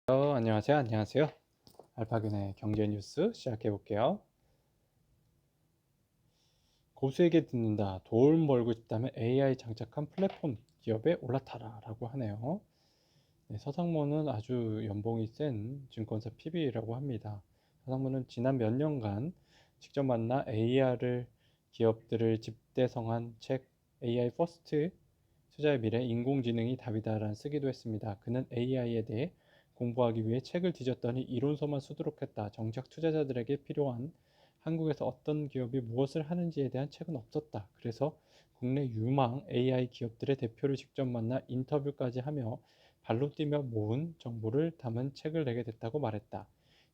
안녕하세요. 안녕하세요. 알파균의 경제 뉴스 시작해 볼게요. 고수에게 듣는다. 돈 벌고 싶다면 AI 장착한 플랫폼 기업에 올라타라 라고 하네요. 네, 서상모는 아주 연봉이 센 증권사 PB라고 합니다. 서상모는 지난 몇 년간 직접 만나 AR을 기업들을 집대성한 책 AI 퍼스트 투자의 미래 인공지능이 답이다라는 쓰기도 했습니다. 그는 AI에 대해 공부하기 위해 책을 뒤졌더니 이론서만 수두룩했다. 정작 투자자들에게 필요한 한국에서 어떤 기업이 무엇을 하는지에 대한 책은 없었다. 그래서 국내 유망 AI 기업들의 대표를 직접 만나 인터뷰까지 하며 발로 뛰며 모은 정보를 담은 책을 내게 됐다고 말했다.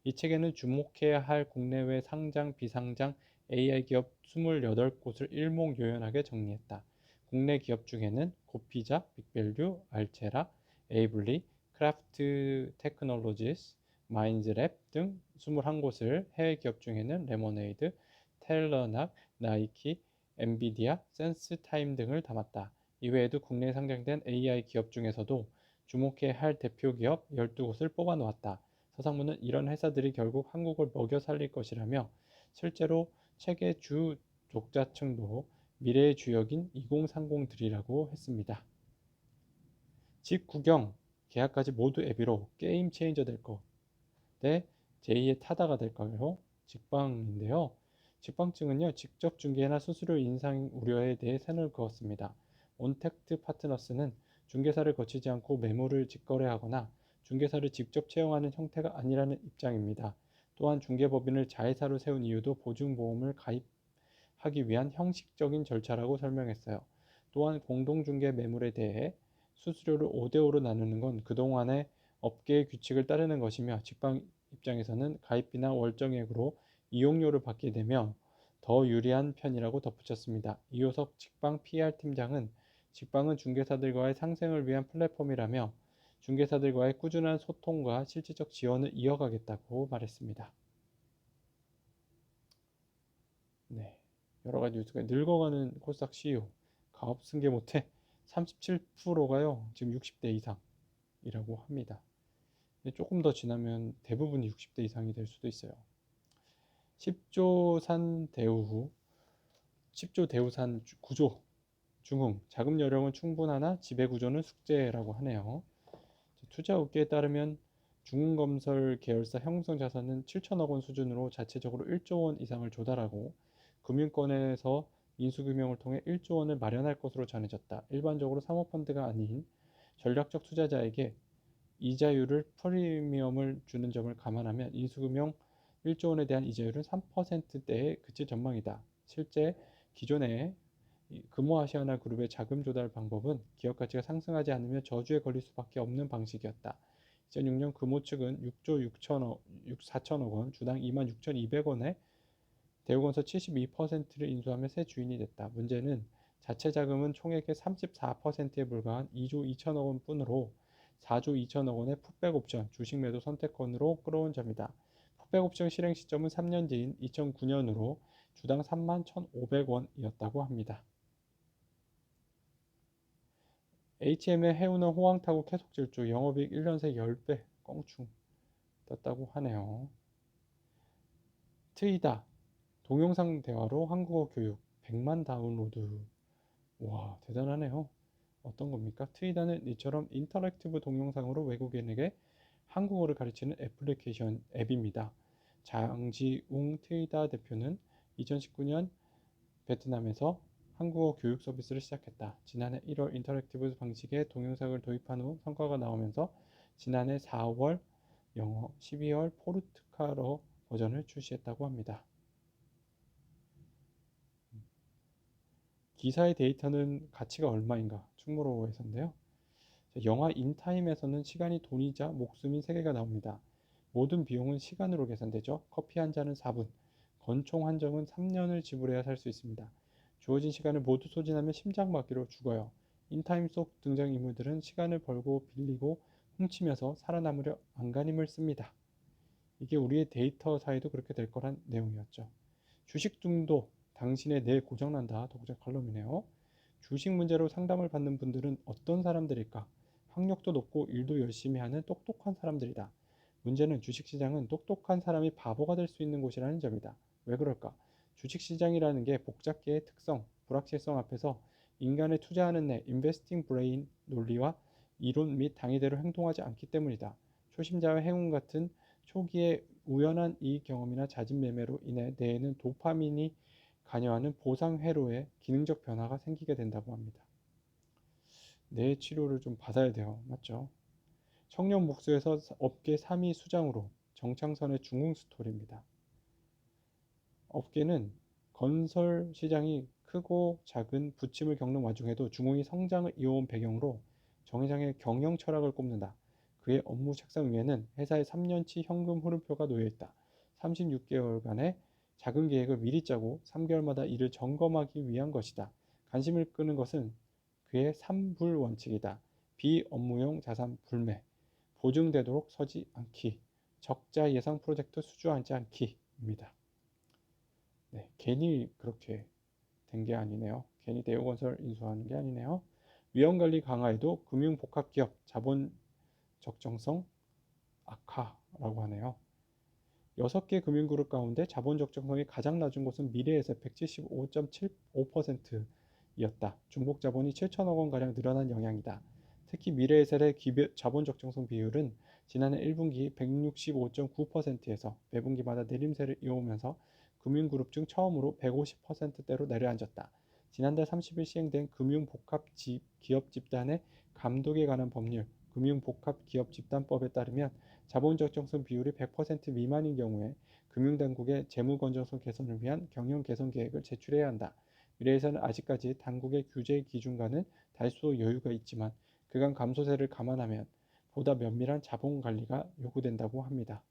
이 책에는 주목해야 할 국내외 상장, 비상장 AI 기업 28곳을 일목요연하게 정리했다. 국내 기업 중에는 고피자, 빅밸류, 알체라, 에이블리, 크래프트 테크놀로지스, 마인즈랩 등 21곳을, 해외 기업 중에는 레모네이드, 텔러낙, 나이키, 엔비디아, 센스타임 등을 담았다. 이외에도 국내에 상장된 AI 기업 중에서도 주목해야 할 대표 기업 12곳을 뽑아 놓았다. 서상무는 이런 회사들이 결국 한국을 먹여 살릴 것이라며 실제로 책의 주 독자층도 미래의 주역인 2030들이라고 했습니다. 집 구경, 계약까지 모두 앱으로 게임 체인저 될 것. 네, 제2의 타다가 될까요? 직방인데요. 직방증은요, 직접 중개나 수수료 인상 우려에 대해 선을 그었습니다. 온택트 파트너스는 중개사를 거치지 않고 매물을 직거래하거나 중개사를 직접 채용하는 형태가 아니라는 입장입니다. 또한 중개법인을 자회사로 세운 이유도 보증보험을 가입하기 위한 형식적인 절차라고 설명했어요. 또한 공동중개 매물에 대해 수수료를 5대5로 나누는 건 그동안의 업계의 규칙을 따르는 것이며 직방 입장에서는 가입비나 월정액으로 이용료를 받게 되며 더 유리한 편이라고 덧붙였습니다. 이효석 직방 PR팀장은 직방은 중개사들과의 상생을 위한 플랫폼이라며 중개사들과의 꾸준한 소통과 실질적 지원을 이어가겠다고 말했습니다. 네, 여러 가지 뉴스가 늙어가는 코스닥 CEO 가업 승계 못해 37%가요 지금 60대 이상이라고 합니다. 조금 더 지나면 대부분이 60대 이상이 될 수도 있어요. 10조 산 대우 10조 대우산 구조 중흥 자금 여력은 충분하나 지배구조는 숙제라고 하네요. 투자 업계에 따르면 중흥건설 계열사 형성자산은 7천억 원 수준으로 자체적으로 1조 원 이상을 조달하고 금융권에서 인수금융을 통해 1조 원을 마련할 것으로 전해졌다. 일반적으로 사모펀드가 아닌 전략적 투자자에게 이자율을 프리미엄을 주는 점을 감안하면 인수금융 1조 원에 대한 이자율은 3%대에 그칠 전망이다. 실제 기존의 금호아시아나 그룹의 자금 조달 방법은 기업 가치가 상승하지 않으면 저주에 걸릴 수밖에 없는 방식이었다. 2006년 금호 측은 6조 4천억 원, 주당 26,200원에 대우건설 72%를 인수하며 새 주인이 됐다. 문제는 자체 자금은 총액의 34%에 불과한 2조 2천억 원뿐으로 4조 2천억 원의 풋백 옵션, 주식 매도 선택권으로 끌어온 점이다. 풋백 옵션 실행 시점은 3년 뒤인 2009년으로 주당 31,500원이었다고 합니다. HM의 해운은 호황 타고 계속 질주, 영업이익 1년 새 10배 껑충 떴다고 하네요. 트이다, 동영상 대화로 한국어 교육 100만 다운로드. 와, 대단하네요. 어떤 겁니까? 트이다는 이처럼 인터랙티브 동영상으로 외국인에게 한국어를 가르치는 애플리케이션 앱입니다. 장지웅 트이다 대표는 2019년 베트남에서 한국어 교육 서비스를 시작했다. 지난해 1월 인터랙티브 방식의 동영상을 도입한 후 성과가 나오면서 지난해 4월 영어, 12월 포르투갈어 버전을 출시했다고 합니다. 기사의 데이터는 가치가 얼마인가? 충무로에서인데요. 영화 인타임에서는 시간이 돈이자 목숨인 세 개가 나옵니다. 모든 비용은 시간으로 계산되죠. 커피 한 잔은 4분, 건총 한정은 3년을 지불해야 살 수 있습니다. 주어진 시간을 모두 소진하면 심장마비로 죽어요. 인타임 속 등장인물들은 시간을 벌고 빌리고 훔치면서 살아남으려 안간힘을 씁니다. 이게 우리의 데이터 사이도 그렇게 될 거란 내용이었죠. 주식 중독, 당신의 뇌 고장난다. 독자 칼럼이네요. 주식 문제로 상담을 받는 분들은 어떤 사람들일까? 학력도 높고 일도 열심히 하는 똑똑한 사람들이다. 문제는 주식시장은 똑똑한 사람이 바보가 될 수 있는 곳이라는 점이다. 왜 그럴까? 주식시장이라는 게 복잡계의 특성, 불확실성 앞에서 인간의 투자하는 내 인베스팅 브레인 논리와 이론 및 당위대로 행동하지 않기 때문이다. 초심자의 행운 같은 초기의 우연한 이익 경험이나 잦은 매매로 인해 뇌에는 도파민이 관여하는 보상 회로의 기능적 변화가 생기게 된다고 합니다. 뇌 치료를 좀 받아야 돼요. 맞죠? 청년 목수에서 업계 3위 수장으로 정창선의 중흥 스토리입니다. 업계는 건설 시장이 크고 작은 부침을 겪는 와중에도 중흥이 성장을 이어온 배경으로 정 회장의 경영 철학을 꼽는다. 그의 업무 책상 위에는 회사의 3년치 현금 흐름표가 놓여 있다. 36개월간의 작은 계획을 미리 짜고 3개월마다 이를 점검하기 위한 것이다. 관심을 끄는 것은 그의 3불 원칙이다. 비업무용 자산 불매, 보증되도록 서지 않기, 적자 예상 프로젝트 수주하지 않기입니다. 네, 괜히 그렇게 된 게 아니네요. 괜히 대우건설 인수하는 게 아니네요. 위험관리 강화에도 금융복합기업 자본 적정성 악화라고 하네요. 6개 금융그룹 가운데 자본 적정성이 가장 낮은 곳은 미래에셋 175.75%였다. 중복 자본이 7천억 원가량 늘어난 영향이다. 특히 미래에셋의 자본 적정성 비율은 지난해 1분기 165.9%에서 매분기마다 내림세를 이어오면서 금융그룹 중 처음으로 150%대로 내려앉았다. 지난달 30일 시행된 금융복합기업집단의 감독에 관한 법률 금융복합기업집단법에 따르면 자본 적정성 비율이 100% 미만인 경우에 금융당국의 재무 건전성 개선을 위한 경영 개선 계획을 제출해야 한다. 미래에서는 아직까지 당국의 규제 기준과는 다소 여유가 있지만 그간 감소세를 감안하면 보다 면밀한 자본 관리가 요구된다고 합니다.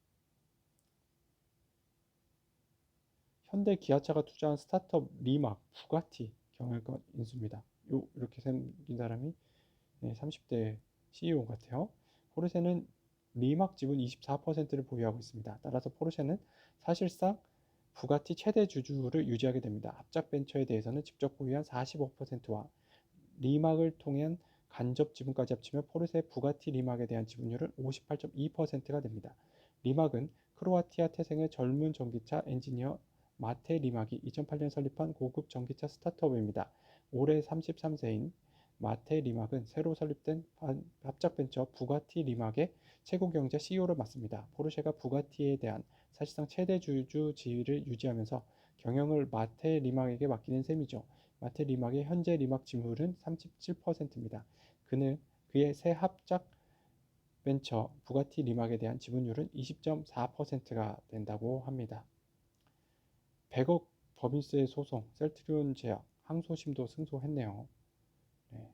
현대 기아차가 투자한 스타트업 리막, 부가티 경영권 인수입니다. 이렇게 생긴 사람이 30대 CEO 같아요. 포르쉐는 리막 지분 24%를 보유하고 있습니다. 따라서 포르쉐는 사실상 부가티 최대 주주를 유지하게 됩니다. 합작벤처에 대해서는 직접 보유한 45%와 리막을 통한 간접 지분까지 합치면 포르쉐 부가티 리막에 대한 지분율은 58.2%가 됩니다. 리막은 크로아티아 태생의 젊은 전기차 엔지니어 마테 리막이 2008년 설립한 고급 전기차 스타트업입니다. 올해 33세인 마테 리막은 새로 설립된 합작벤처 부가티 리막의 최고경제 CEO를 맡습니다. 포르쉐가 부가티에 대한 사실상 최대 주주 지위를 유지하면서 경영을 마테 리막에게 맡기는 셈이죠. 마테 리막의 현재 리막 지분율은 37%입니다. 그의 새 합작 벤처 부가티 리막에 대한 지분율은 20.4%가 된다고 합니다. 100억 법인세 소송, 셀트리온 제약, 항소심도 승소했네요. 네.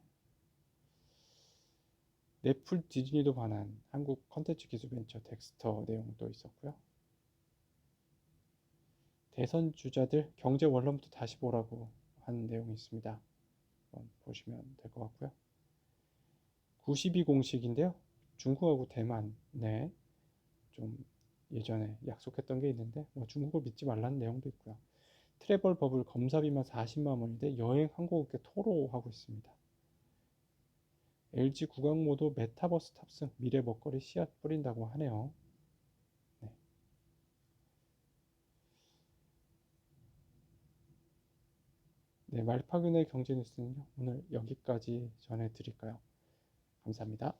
넷플 디즈니도 반한 한국 컨텐츠 기술 벤처 덱스터 내용도 있었고요. 대선 주자들 경제 원론부터 다시 보라고 하는 내용이 있습니다. 한번 보시면 될 것 같고요. 92 공식인데요. 중국하고 대만, 네, 좀 예전에 약속했던 게 있는데 중국을 믿지 말라는 내용도 있고요. 트래블 버블 검사비만 40만 원인데 여행 항공업계 토로하고 있습니다. LG 구강모도 메타버스 탑승 미래 먹거리 씨앗 뿌린다고 하네요. 네. 네, 말파균의 경제 뉴스는요. 오늘 여기까지 전해드릴까요? 감사합니다.